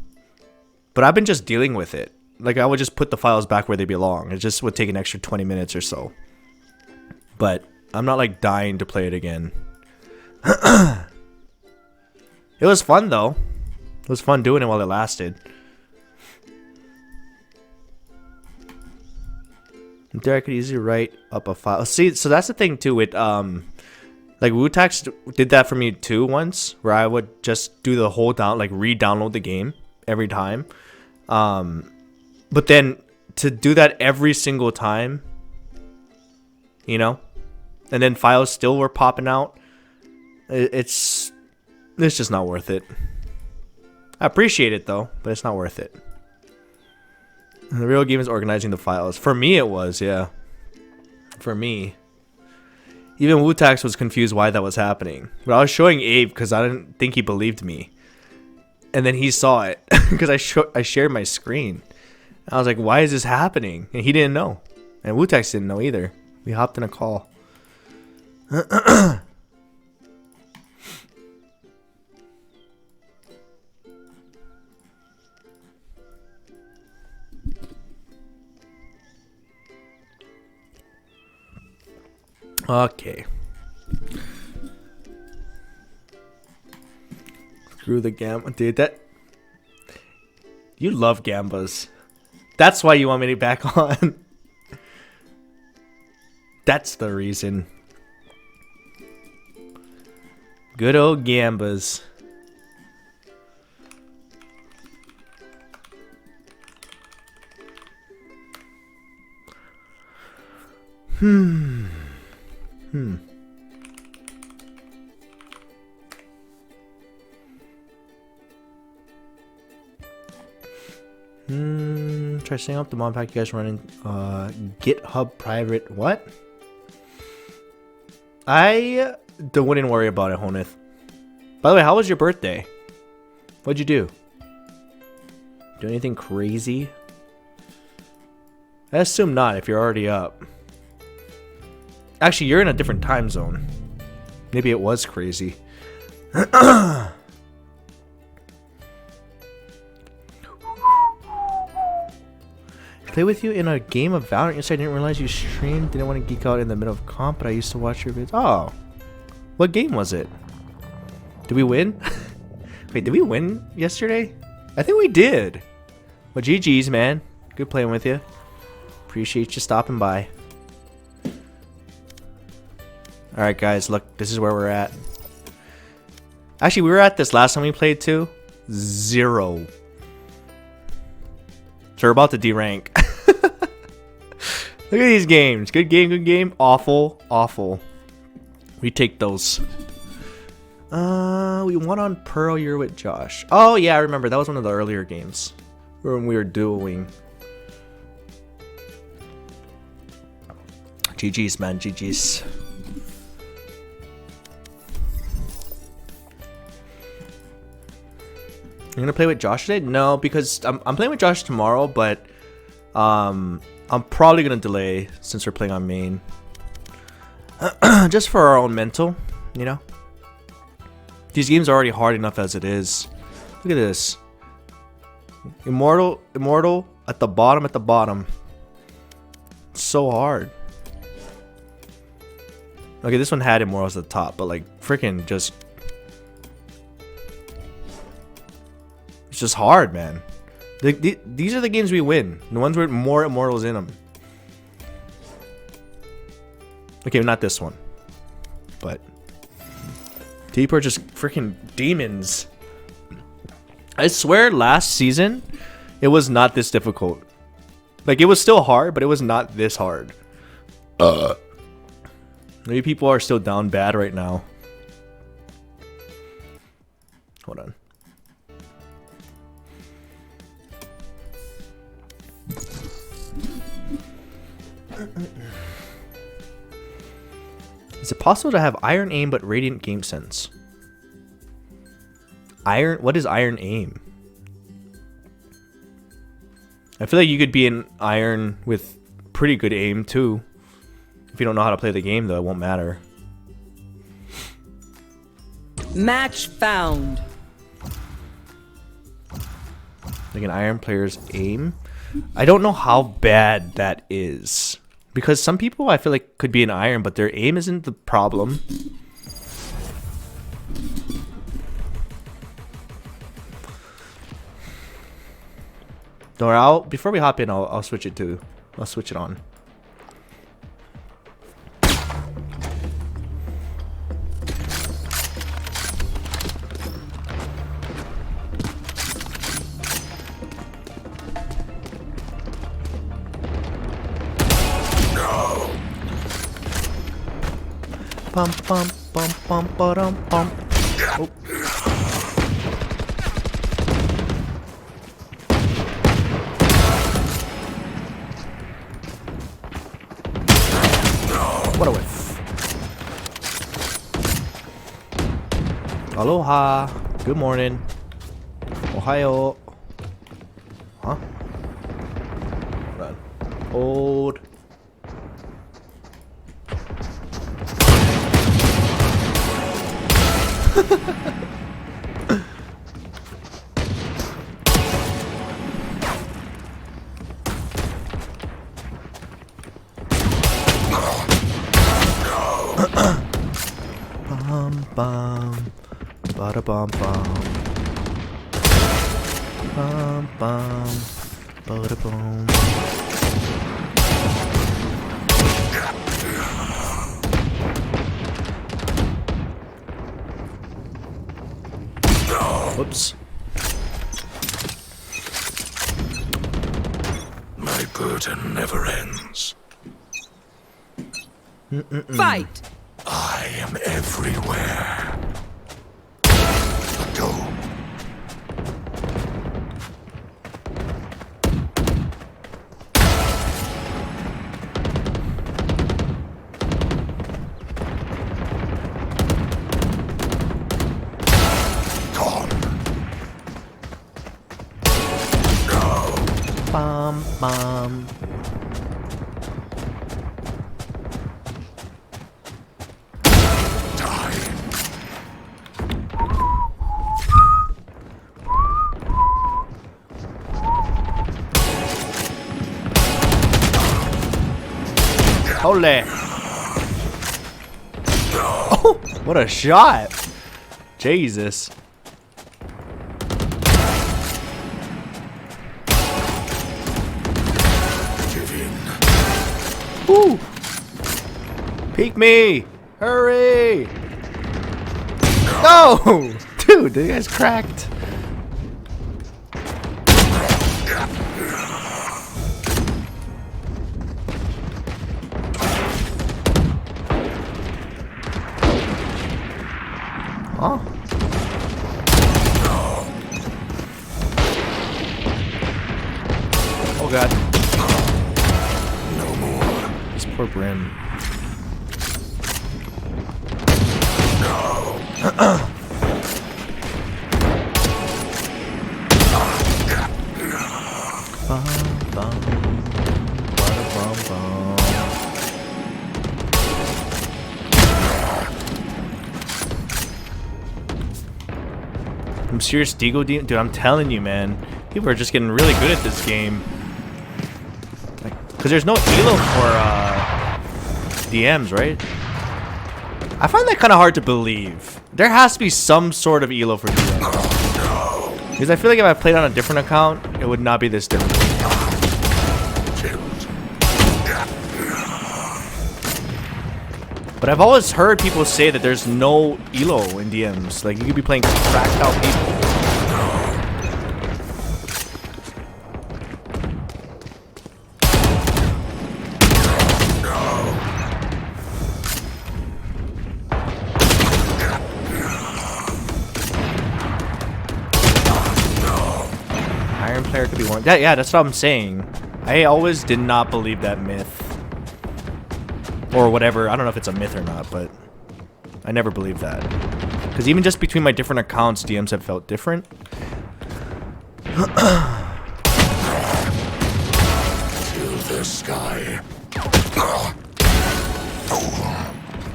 I've been just dealing with it. Like I would just put the files back where they belong. It just would take an extra 20 minutes or so. But I'm not like dying to play it again. It was fun though. It was fun doing it while it lasted. There I could easily write up a file. See, so that's the thing too with like Wutax did that for me too once, where I would just do the whole re-download the game every time. But then to do that every single time, you know, and then files still were popping out, it's just not worth it. I appreciate it though, but it's not worth it. The real game is organizing the files. For me, it was, yeah. For me. Even Wutax was confused why that was happening. But I was showing Abe because I didn't think he believed me. And then he saw it because I shared my screen. I was like, why is this happening? And he didn't know. And Wutax didn't know either. We hopped in a call. Okay. Screw the Gamba. Dude, that... You love Gambas. That's why you want me to back on. That's the reason. Good old Gambas. Try setting up the mod pack you guys running GitHub private. What? I wouldn't worry about it, Honeth. By the way, how was your birthday? What'd you do? Do anything crazy? I assume not if you're already up. Actually, you're in a different time zone. Maybe it was crazy. Play with you in a game of Valorant. Yes, I didn't realize you streamed. Didn't want to geek out in the middle of comp, but I used to watch your vids. Oh. What game was it? Did we win? Wait, did we win yesterday? I think we did. Well, GG's, man. Good playing with you. Appreciate you stopping by. Alright, guys. Look, this is where we're at. Actually, we were at this last time we played, too. 0. So we're about to derank. Look at these games. Good game, good game. Awful, awful. We take those. We won on Pearl. You're with Josh. Oh, yeah, I remember. That was one of the earlier games. When we were dueling. GG's, man. GG's. You're gonna play with Josh today? No, because I'm playing with Josh tomorrow, but I'm probably gonna delay since we're playing on main. Just for our own mental, you know? These games are already hard enough as it is. Look at this. Immortal at the bottom. It's so hard. Okay, this one had Immortals at the top, but like freaking just... It's just hard, man. These are the games we win. The ones with more Immortals in them. Okay, not this one. But... people are just freaking demons. I swear last season, it was not this difficult. Like, it was still hard, but it was not this hard. Maybe people are still down bad right now. Hold on. Is it possible to have iron aim but radiant game sense? Iron? What is iron aim? I feel like you could be an iron with pretty good aim too. If you don't know how to play the game, though, it won't matter. Match found. Like an iron player's aim? I don't know how bad that is. Because some people I feel like could be an iron, but their aim isn't the problem. Don't worry, before we hop in, I'll switch it to... I'll switch it on. Bum bum bum bum ba-dum bum. Oh. What a whiff. Aloha. Good morning. Ohio. Huh? Hold on. Hold. Bum bum, bada bum bum, bum bum, bada bum. Whoops. My burden never ends. Fight! I am everywhere. Go. bum, bum. Holy. Oh, what a shot. Jesus. Woo. Peek me. Hurry. No. Dude, the guy's cracked. Oh. Oh god. No more. This poor Brim. Bum, bum, bada bum, bum. I'm serious, Deagle Demon? Dude, I'm telling you, man. People are just getting really good at this game. Because there's no elo for DMs, right? I find that kind of hard to believe. There has to be some sort of elo for DMs. Because I feel like if I played on a different account, it would not be this difficult. But I've always heard people say that there's no elo in DMs. Like, you could be playing cracked out people. Iron player could be one. Yeah, that's what I'm saying. I always did not believe that myth. Or whatever. I don't know if it's a myth or not, but I never believed that. Because even just between my different accounts, DMs have felt different. To the sky.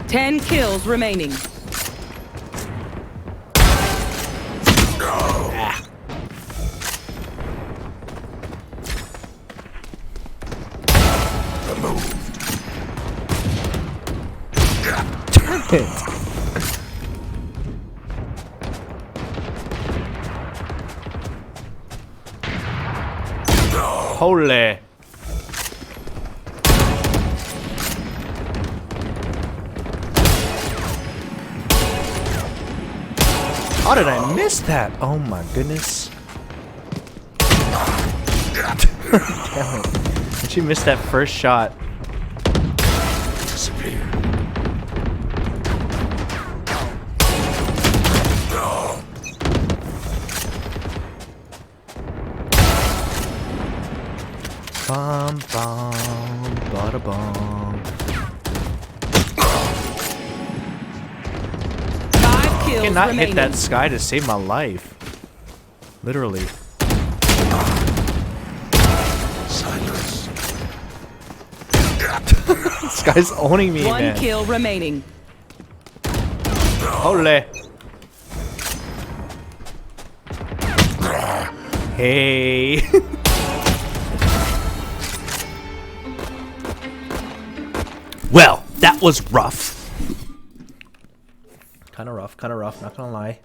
10 kills remaining. Holy. How did I miss that? Oh my goodness. Damn it. Did you miss that first shot? Disappear. Bum bum bada bum. 5 kills I cannot remaining. hit that sky to save my life. Literally. Silence. This guy's owning me, 1 man. kill remaining. Holy. Hey. Well, that was rough. Kind of rough, not gonna lie.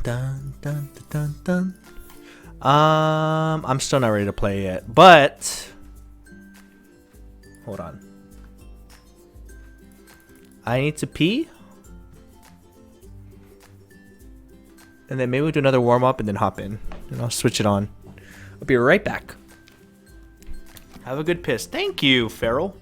Dun, dun, dun, dun, dun. I'm still not ready to play yet, but hold on. I need to pee. And then maybe we'll do another warm-up and then hop in. And I'll switch it on. I'll be right back. Have a good piss. Thank you, Farrell.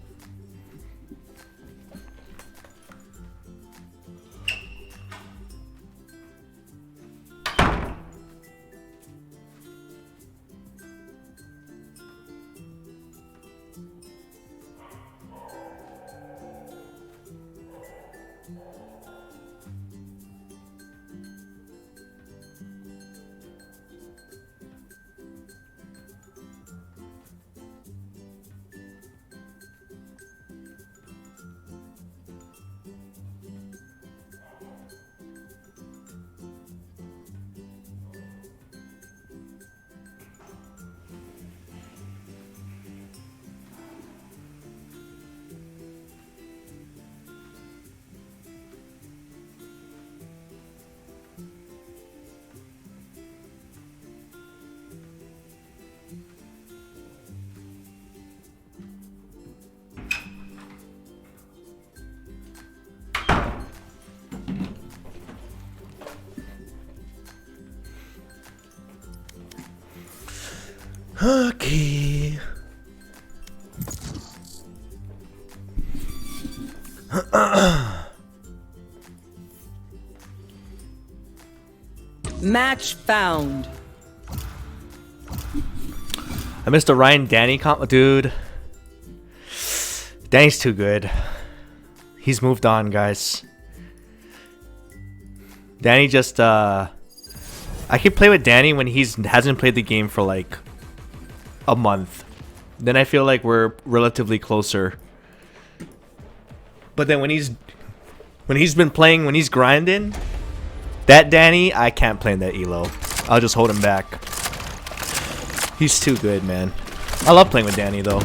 Okay. Match found. I missed a Ryan Danny comp, dude. Danny's too good. He's moved on, guys. Danny just I can play with Danny when hasn't played the game for like a month. Then I feel like we're relatively closer. But then when he's been playing, when he's grinding, that Danny, I can't play in that elo. I'll just hold him back. He's too good, man. I love playing with Danny though.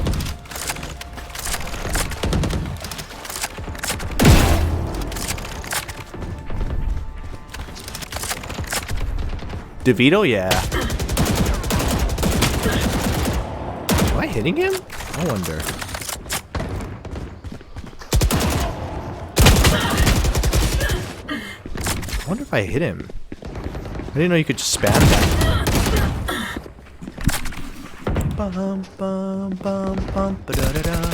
DeVito, yeah. Am I hitting him? I wonder. I wonder if I hit him. I didn't know you could just spam that. Bum, bum, bum, bum, ba-da-da-da.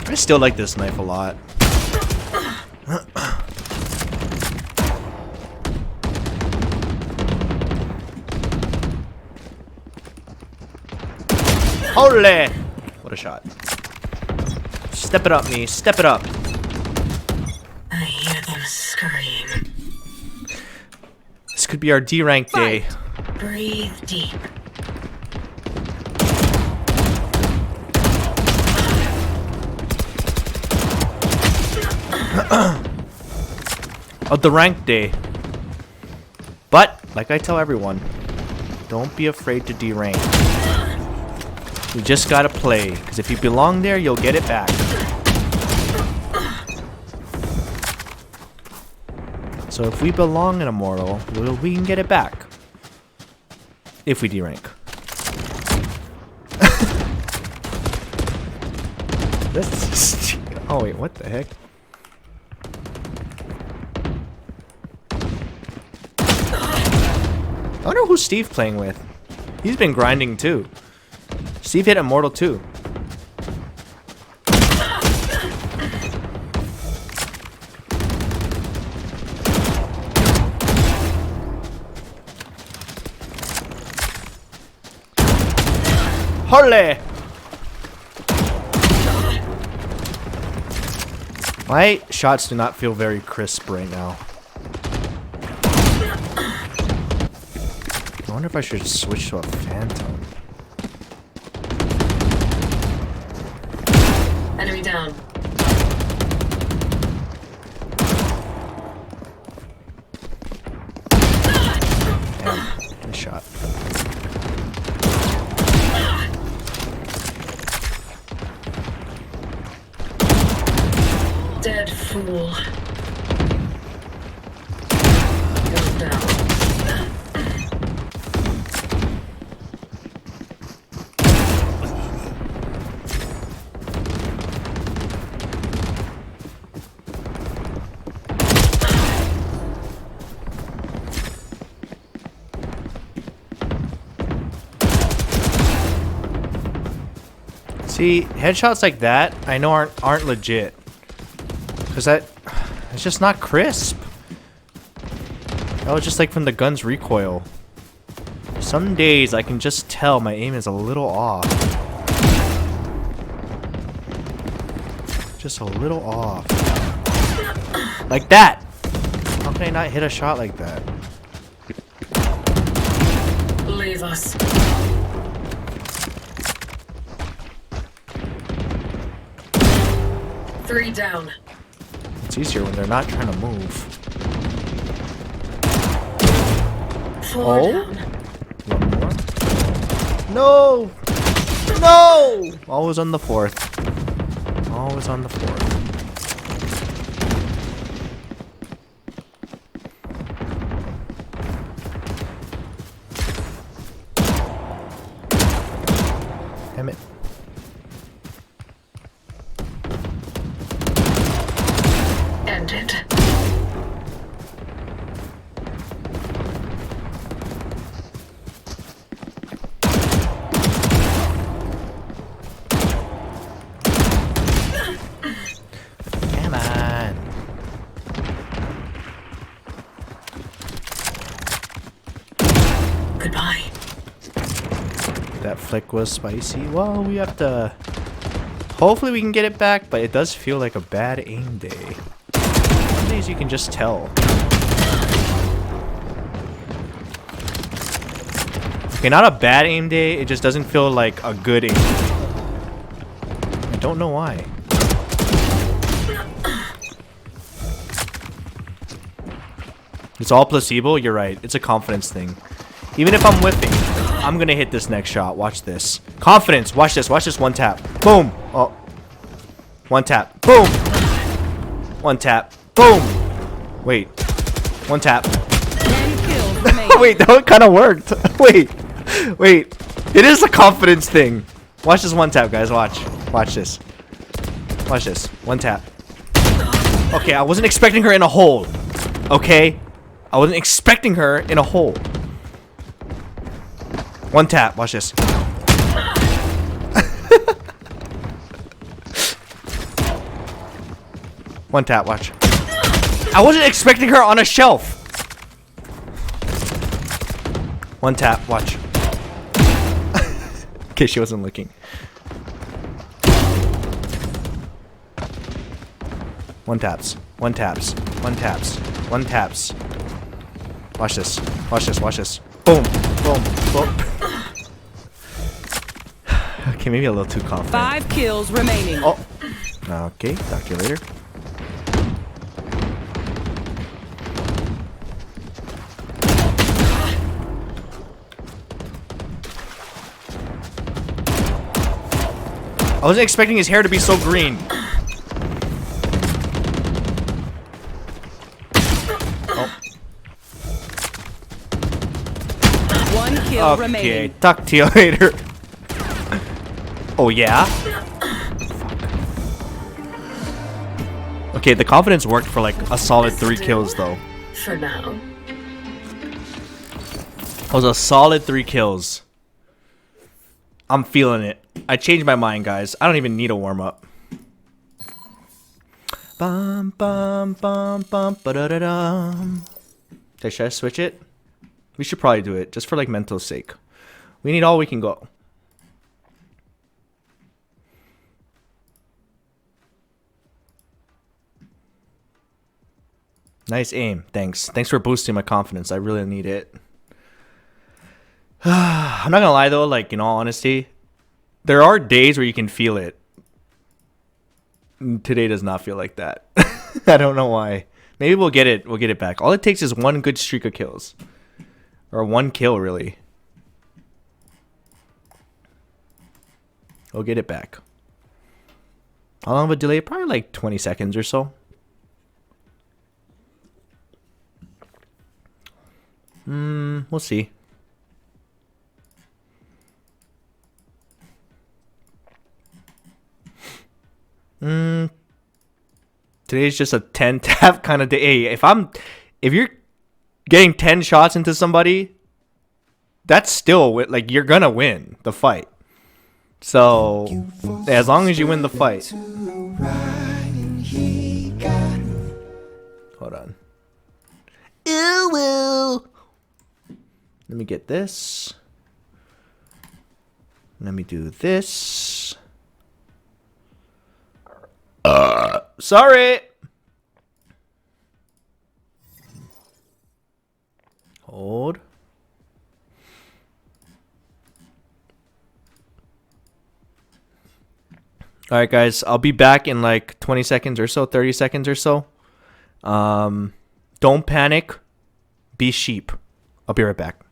I still like this knife a lot. Holy! What a shot. Step it up, me. Step it up. I hear them scream. This could be our D rank day. Breathe deep. Of the rank day. But, like I tell everyone, don't be afraid to D rank. You just gotta play, because if you belong there, you'll get it back. So if we belong in Immortal, we can get it back. If we D rank. Oh wait, what the heck? I wonder who Steve playing with. He's been grinding too. Steve hit Immortal too. Holy! My shots do not feel very crisp right now. I wonder if I should switch to a Phantom. Enemy down. Damn, nice shot. Dead fool. Goes down. See, headshots like that I know aren't legit. Cause it's just not crisp. That was just like from the gun's recoil. Some days I can just tell my aim is a little off. Just a little off. Like that! How can I not hit a shot like that? Leave us. Three down. It's easier when they're not trying to move. Four Oh? down. One more. No! No! Always on the fourth. Always on the fourth. Damn it. Goodbye. That flick was spicy. Well, we have to... Hopefully we can get it back, but it does feel like a bad aim day. Some days you can just tell. Okay, not a bad aim day, it just doesn't feel like a good aim day. I don't know why. It's all placebo? You're right. It's a confidence thing. Even if I'm whipping, I'm gonna hit this next shot. Watch this. Confidence. Watch this. Watch this. One tap. Boom. Oh. One tap. Boom. One tap. Boom. Wait. One tap. 10 kills remaining. Wait, that kind of worked. Wait. Wait. It is a confidence thing. Watch this one tap, guys. Watch. Watch this. Watch this. One tap. Okay, I wasn't expecting her in a hole. Okay? I wasn't expecting her in a hole. One tap. Watch this. One tap. Watch. I wasn't expecting her on a shelf. One tap. Watch. Okay, she wasn't looking. One taps. One taps. One taps. One taps. Watch this. Watch this. Watch this. Boom. Boom. Boom. Okay, maybe a little too confident. 5 kills remaining. Oh. Okay, talk to you later. I wasn't expecting his hair to be so green. Oh. One kill Okay, remaining. talk to you later. Oh yeah? Okay, the confidence worked for like a solid 3 kills though. For now. That was a solid 3 kills. I'm feeling it. I changed my mind, guys. I don't even need a warm-up. Bum bum bum bum ba-da-da-dum. Should I switch it? We should probably do it, just for like mental sake. We need all we can go. Nice aim. Thanks. Thanks for boosting my confidence. I really need it. I'm not gonna lie though, like in all honesty, there are days where you can feel it. Today does not feel like that. I don't know why. Maybe we'll get it. We'll get it back. All it takes is one good streak of kills. Or one kill, really. We'll get it back. How long of a delay? Probably like 20 seconds or so. We'll see. Today's just a 10 tap kind of day. Hey, if you're getting 10 shots into somebody, that's still like you're gonna win the fight. So as long as you win the fight. Hold on. Let me get this. Let me do this. Sorry. Hold. All right, guys. I'll be back in like 20 seconds or so, 30 seconds or so. Don't panic. Be sheep. I'll be right back.